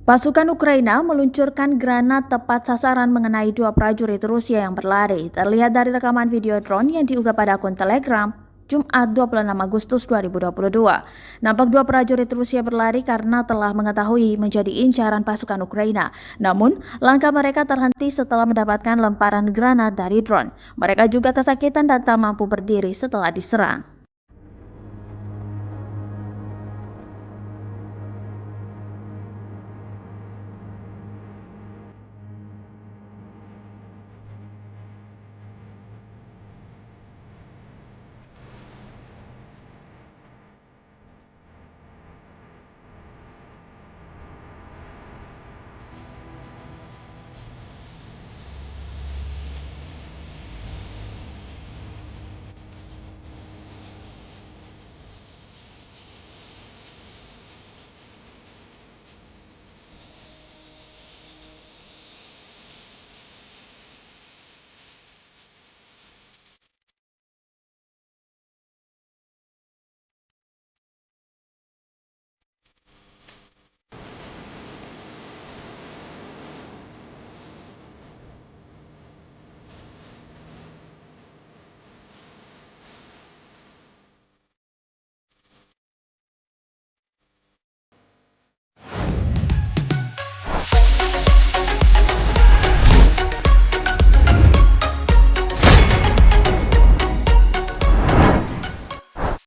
Pasukan Ukraina meluncurkan granat tepat sasaran mengenai dua prajurit Rusia yang berlari. Terlihat dari rekaman video drone yang diunggah pada akun Telegram Jumat 26 Agustus 2022. Nampak dua prajurit Rusia berlari karena telah mengetahui menjadi incaran pasukan Ukraina. Namun, langkah mereka terhenti setelah mendapatkan lemparan granat dari drone. Mereka juga kesakitan dan tak mampu berdiri setelah diserang.